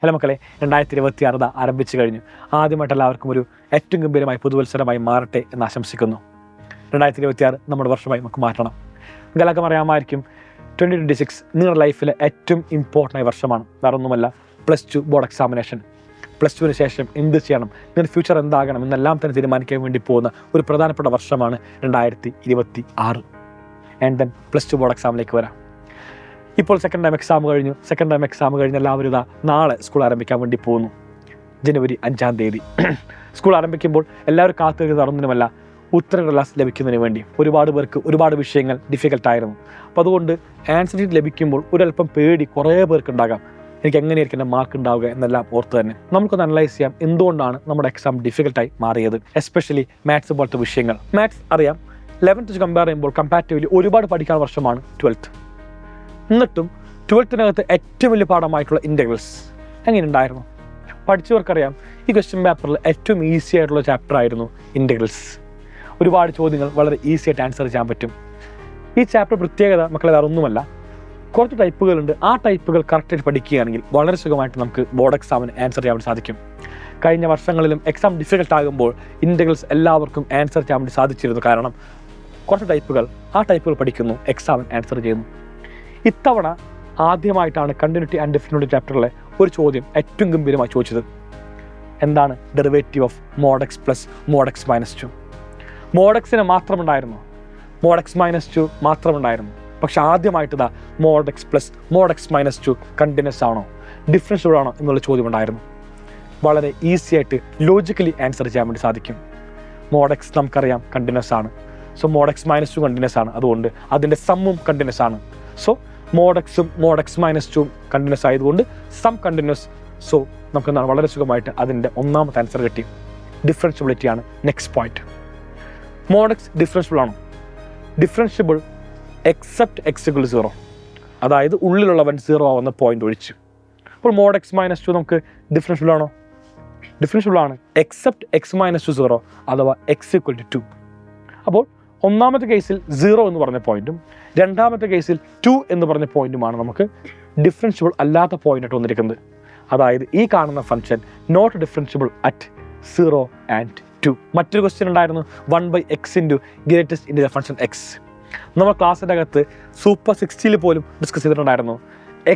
Hello മക്കളെ, 2026 ആരംഭിച്ചു കഴിഞ്ഞു. ആദ്യമായിട്ട് എല്ലാവർക്കും ഒരു ഏറ്റവും ഗംഭീരമായി പുതുവത്സരമായി മാറട്ടെ എന്ന് ആശംസിക്കുന്നു. 2026 നമ്മുടെ വർഷമായി നമുക്ക് മാറ്റണം. നിങ്ങളൊക്കെ അറിയാമായിരിക്കും, 2026 നിങ്ങളുടെ ലൈഫിലെ ഏറ്റവും ഇമ്പോർട്ടൻ്റ് ആയ വർഷമാണ്. വേറൊന്നുമല്ല, +2 ബോർഡ് എക്സാമിനേഷൻ. +2വിന് ശേഷം എന്ത് ചെയ്യണം, നിങ്ങളുടെ ഫ്യൂച്ചർ എന്താകണം എന്നെല്ലാം തന്നെ തീരുമാനിക്കാൻ വേണ്ടി പോകുന്ന ഒരു പ്രധാനപ്പെട്ട വർഷമാണ് 2026. ആൻഡ് ദെൻ +2 ബോർഡ് എക്സാമിലേക്ക് വരാം. ഇപ്പോൾ സെക്കൻഡ് ടൈം എക്സാം കഴിഞ്ഞ് എല്ലാവരും നാളെ സ്കൂൾ ആരംഭിക്കാൻ വേണ്ടി പോകുന്നു. ജനുവരി 5-ാം തീയതി സ്കൂൾ ആരംഭിക്കുമ്പോൾ എല്ലാവരും കാത്തിരിക്കുന്നത് അറിഞ്ഞതിനുമല്ല, ഉത്തരക്കടലാസ് ലഭിക്കുന്നതിന് വേണ്ടി. ഒരുപാട് പേർക്ക് ഒരുപാട് വിഷയങ്ങൾ ഡിഫിക്കൽട്ടായിരുന്നു. അപ്പോൾ അതുകൊണ്ട് ആൻസർ ഷീറ്റ് ലഭിക്കുമ്പോൾ ഒരല്പം പേടി കുറേ പേർക്ക് ഉണ്ടാകാം. എനിക്ക് എങ്ങനെയായിരിക്കും എൻ്റെ മാർക്ക് ഉണ്ടാവുക എന്നെല്ലാം ഓർത്ത് തന്നെ നമുക്കൊന്ന് അനലൈസ് ചെയ്യാം എന്തുകൊണ്ടാണ് നമ്മുടെ എക്സാം ഡിഫിക്കൽട്ടായി മാറിയത്. എസ്പെഷ്യലി മാത്സ് പോലത്തെ വിഷയങ്ങൾ. മാത്സ് അറിയാം, 11th വെച്ച് കമ്പയർ ചെയ്യുമ്പോൾ കമ്പാരിറ്റീവ്ലി ഒരുപാട് പഠിക്കാനുള്ള വർഷമാണ് 12th. എന്നിട്ടും 12th ഏറ്റവും വലിയ പാഠമായിട്ടുള്ള ഇൻ്റഗ്രൽസ് എങ്ങനെ ഉണ്ടായിരുന്നു? പഠിച്ചവർക്കറിയാം, ഈ ക്വസ്റ്റ്യൻ പേപ്പറിൽ ഏറ്റവും ഈസി ആയിട്ടുള്ള ചാപ്റ്റർ ആയിരുന്നു ഇൻ്റഗ്രൽസ്. ഒരുപാട് ചോദ്യങ്ങൾ വളരെ ഈസി ആയിട്ട് ആൻസർ ചെയ്യാൻ പറ്റും. ഈ ചാപ്റ്റർ പ്രത്യേകത മക്കളെ വേറെ ഒന്നുമല്ല, കുറച്ച് ടൈപ്പുകളുണ്ട്. ആ ടൈപ്പുകൾ കറക്റ്റായിട്ട് പഠിക്കുകയാണെങ്കിൽ വളരെ സുഖമായിട്ട് നമുക്ക് ബോർഡ് എക്സാമിന് ആൻസർ ചെയ്യാൻ വേണ്ടി സാധിക്കും. കഴിഞ്ഞ വർഷങ്ങളിലും എക്സാം ഡിഫിക്കൽട്ട് ആകുമ്പോൾ ഇൻ്റഗ്രൽസ് എല്ലാവർക്കും ആൻസർ ചെയ്യാൻ വേണ്ടി സാധിച്ചിരുന്നു. കാരണം കുറച്ച് ആ ടൈപ്പുകൾ പഠിക്കുന്നു, എക്സാമിന് ആൻസർ ചെയ്യുന്നു. ഇത്തവണ ആദ്യമായിട്ടാണ് കണ്ടിന്യൂറ്റി ആൻഡ് ഡിഫിനിറ്റി ചാപ്റ്ററിലെ ഒരു ചോദ്യം ഏറ്റവും ഗംഭീരമായി ചോദിച്ചത്. എന്താണ് derivative of mod x plus mod x - 2? mod x മാത്രമുണ്ടായിരുന്നു, mod x - 2 മാത്രമുണ്ടായിരുന്നു. പക്ഷെ ആദ്യമായിട്ട് mod x plus mod x - 2 continuous ആണോ, ഡിഫറൻഷ്യബിൾ ആണോ എന്നുള്ള ചോദ്യം ഉണ്ടായിരുന്നു. വളരെ ഈസി ആയിട്ട് ലോജിക്കലി ആൻസർ ചെയ്യാൻ വേണ്ടി സാധിക്കും. mod x നമുക്കറിയാം കണ്ടിന്യൂസ് ആണ്. സോ mod x - 2 കണ്ടിന്യൂസ് ആണ്, അതുകൊണ്ട് അതിൻ്റെ സമ്മും കണ്ടിന്യൂസ് ആണ്. So mod x-ഉം mod x - 2 continuous ആയതുകൊണ്ട് സം കണ്ടിന്യൂസ്. സോ നമുക്ക് എന്താണ് വളരെ സുഖമായിട്ട് അതിൻ്റെ ഒന്നാമത്തെ ആൻസർ കിട്ടി. ഡിഫറൻഷ്യബിലിറ്റി ആണ് next point. mod x differentiable ആണോ? ഡിഫറൻഷ്യബിൾ എക്സെപ്റ്റ് x = 0, അതായത് ഉള്ളിലുള്ളവൻ 0 ആവുന്ന പോയിന്റ് ഒഴിച്ച്. അപ്പോൾ mod x - 2 നമുക്ക് ഡിഫറൻഷ്യബിൾ ആണോ? ഡിഫറൻഷ്യബിൾ ആണ്, എക്സെപ്റ്റ് x - 2 അഥവാ x = 2. അപ്പോൾ ഒന്നാമത്തെ കേസിൽ 0 എന്ന് പറഞ്ഞ പോയിന്റും രണ്ടാമത്തെ കേസിൽ 2 എന്ന് പറഞ്ഞ പോയിന്റുമാണ് നമുക്ക് ഡിഫറൻഷ്യബിൾ അല്ലാത്ത പോയിന്റ് ആയിട്ട് വന്നിരിക്കുന്നത്. അതായത് ഈ കാണുന്ന function not differentiable at 0 and 2. മറ്റൊരു ക്വസ്റ്റ്യൻ ഉണ്ടായിരുന്നു, 1/x × greatest integer function x. നമ്മൾ ക്ലാസ്സിൻ്റെ അകത്ത് സൂപ്പർ 60 പോലും ഡിസ്കസ് ചെയ്തിട്ടുണ്ടായിരുന്നു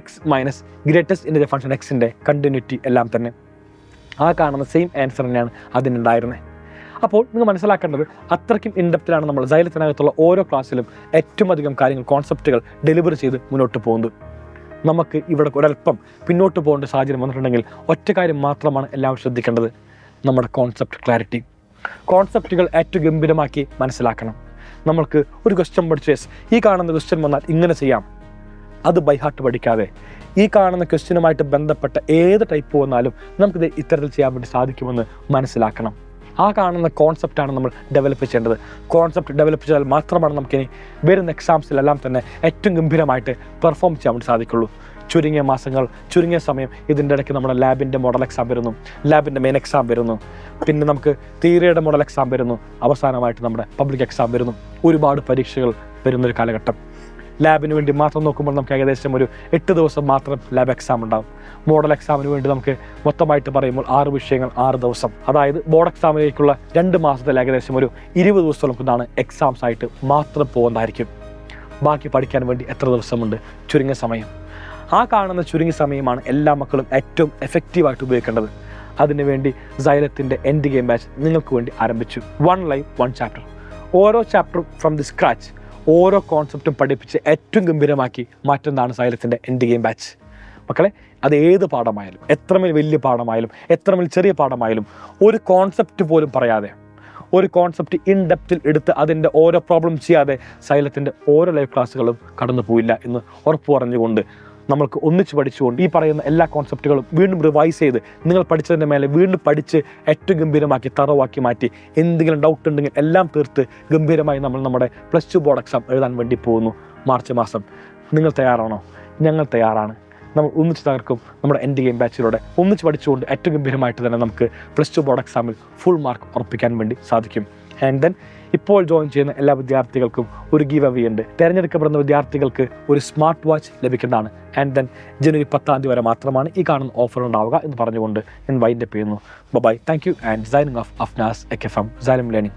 x minus greatest integer function x-ൻ്റെ കണ്ടിന്യൂറ്റി എല്ലാം തന്നെ. ആ കാണുന്ന സെയിം ആൻസർ തന്നെയാണ് അതിനുണ്ടായിരുന്നത്. അപ്പോൾ നിങ്ങൾ മനസ്സിലാക്കേണ്ടത്, അത്രയ്ക്കും ഇൻഡെപ്തിലാണ് നമ്മൾ സൈലത്തിനകത്തുള്ള ഓരോ ക്ലാസ്സിലും ഏറ്റവും അധികം കാര്യങ്ങൾ, കോൺസെപ്റ്റുകൾ ഡെലിവറി ചെയ്ത് മുന്നോട്ട് പോകുന്നത്. നമുക്ക് ഇവിടെ ഒരല്പം പിന്നോട്ട് പോകേണ്ട സാഹചര്യം വന്നിട്ടുണ്ടെങ്കിൽ ഒറ്റ കാര്യം മാത്രമാണ് എല്ലാവരും ശ്രദ്ധിക്കേണ്ടത്, നമ്മുടെ കോൺസെപ്റ്റ് ക്ലാരിറ്റി. കോൺസെപ്റ്റുകൾ ഏറ്റവും ഗംഭീരമാക്കി മനസ്സിലാക്കണം. നമ്മൾക്ക് ഒരു ക്വസ്റ്റ്യൻ പഠിച്ച് ഈ കാണുന്ന ക്വസ്റ്റ്യൻ വന്നാൽ ഇങ്ങനെ ചെയ്യാം, അത് ബൈ ഹാർട്ട് പഠിക്കാതെ ഈ കാണുന്ന ക്വസ്റ്റ്യനുമായിട്ട് ബന്ധപ്പെട്ട ഏത് ടൈപ്പ് വന്നാലും നമുക്കിത് ഇത്തരത്തിൽ ചെയ്യാൻ വേണ്ടി സാധിക്കുമെന്ന് മനസ്സിലാക്കണം. ആ കാണുന്ന കോൺസെപ്റ്റാണ് നമ്മൾ ഡെവലപ്പ് ചെയ്യേണ്ടത്. കോൺസെപ്റ്റ് ഡെവലപ്പ് ചെയ്താൽ മാത്രമാണ് നമുക്കിനി വരുന്ന എക്സാംസിലെല്ലാം തന്നെ ഏറ്റവും ഗംഭീരമായിട്ട് പെർഫോം ചെയ്യാൻ വേണ്ടി സാധിക്കുള്ളൂ. ചുരുങ്ങിയ മാസങ്ങൾ, ചുരുങ്ങിയ സമയം, ഇതിൻ്റെ ഇടയ്ക്ക് നമ്മുടെ ലാബിൻ്റെ മോഡൽ എക്സാം വരുന്നു, ലാബിൻ്റെ മെയിൻ എക്സാം വരുന്നു, പിന്നെ നമുക്ക് തിയറിയുടെ മോഡൽ എക്സാം വരുന്നു, അവസാനമായിട്ട് നമ്മുടെ പബ്ലിക് എക്സാം വരുന്നു. ഒരുപാട് പരീക്ഷകൾ വരുന്നൊരു കാലഘട്ടം. ലാബിന് വേണ്ടി മാത്രം നോക്കുമ്പോൾ നമുക്ക് ഏകദേശം ഒരു 8 ദിവസം മാത്രം ലാബ് എക്സാം ഉണ്ടാകും. മോഡൽ എക്സാമിന് വേണ്ടി നമുക്ക് മൊത്തമായിട്ട് പറയുമ്പോൾ 6 വിഷയങ്ങൾ 6 ദിവസം, അതായത് ബോർഡ് എക്സാമിലേക്കുള്ള 2 മാസത്തിൽ ഏകദേശം ഒരു 20 ദിവസം നമുക്കിതാണ് എക്സാംസ് ആയിട്ട് മാത്രം പോകുന്നതായിരിക്കും. ബാക്കി പഠിക്കാൻ വേണ്ടി എത്ര ദിവസമുണ്ട്? ചുരുങ്ങിയ സമയം. ആ കാണുന്ന ചുരുങ്ങിയ സമയമാണ് എല്ലാ മക്കളും ഏറ്റവും എഫക്റ്റീവായിട്ട് ഉപയോഗിക്കേണ്ടത്. അതിനുവേണ്ടി സൈലത്തിൻ്റെ എൻഡ് ഗെയിം ബാച്ച് നിങ്ങൾക്ക് വേണ്ടി ആരംഭിച്ചു. 1 ലൈവ് 1 ചാപ്റ്റർ. ഓരോ ചാപ്റ്ററും ഫ്രം ദി സ്ക്രാച്ച്, ഓരോ കോൺസെപ്റ്റും പഠിപ്പിച്ച് ഏറ്റവും ഗംഭീരമാക്കി മാറ്റുന്നതാണ് സൈലത്തിൻ്റെ എൻഡ് ഗെയിം ബാച്ച്. മക്കളെ, അത് ഏത് പാഠമായാലും, എത്രമേൽ വലിയ പാഠമായാലും എത്രമേൽ ചെറിയ പാഠമായാലും, ഒരു കോൺസെപ്റ്റ് പോലും പറയാതെ, ഒരു കോൺസെപ്റ്റ് ഇൻ ഡെപ്തിൽ എടുത്ത് അതിൻ്റെ ഓരോ പ്രോബ്ലം ചെയ്യാതെ സൈലത്തിൻ്റെ ഓരോ ലൈവ് ക്ലാസ്സുകളും കടന്നു പോയില്ല എന്ന് ഉറപ്പ് പറഞ്ഞുകൊണ്ട് നമ്മൾക്ക് ഒന്നിച്ച് പഠിച്ചുകൊണ്ട് ഈ പറയുന്ന എല്ലാ കോൺസെപ്റ്റുകളും വീണ്ടും റിവൈസ് ചെയ്ത് നിങ്ങൾ പഠിച്ചതിൻ്റെ മേലെ വീണ്ടും പഠിച്ച് ഏറ്റവും ഗംഭീരമാക്കി തറവാക്കി മാറ്റി എന്തെങ്കിലും ഡൗട്ട് ഉണ്ടെങ്കിൽ എല്ലാം തീർത്ത് ഗംഭീരമായി നമ്മൾ നമ്മുടെ +2 ബോർഡ് എക്സാം എഴുതാൻ വേണ്ടി പോകുന്നു മാർച്ച് മാസം. നിങ്ങൾ തയ്യാറാണോ? ഞങ്ങൾ തയ്യാറാണ്. നമ്മൾ ഒന്നിച്ച് തകർക്കും. നമ്മുടെ എൻഡ് ഗെയിം ബാച്ചിലൂടെ ഒന്നിച്ച് പഠിച്ചുകൊണ്ട് ഏറ്റവും ഗംഭീരമായിട്ട് തന്നെ നമുക്ക് +2 ബോർഡ് എക്സാമിൽ ഫുൾ മാർക്ക് ഉറപ്പിക്കാൻ വേണ്ടി സാധിക്കും. ആൻഡ് ദെൻ ഇപ്പോൾ ജോയിൻ ചെയ്യുന്ന എല്ലാ വിദ്യാർത്ഥികൾക്കും ഒരു ഗീവ് അവേ ഉണ്ട്. തിരഞ്ഞെടുക്കപ്പെടുന്ന വിദ്യാർത്ഥികൾക്ക് ഒരു സ്മാർട്ട് വാച്ച് ലഭിക്കുന്നതാണ്. ആൻഡ് ദെൻ ജനുവരി 10 വരെ മാത്രമാണ് ഈ കാണുന്ന ഓഫർ ഉണ്ടാവുക എന്ന് പറഞ്ഞുകൊണ്ട് ഞാൻ വൈൻഡപ്പ് ചെയ്യുന്നു. Bye, thank you and signing off Afnas എകെഫം സൈലം ലേണിംഗ്.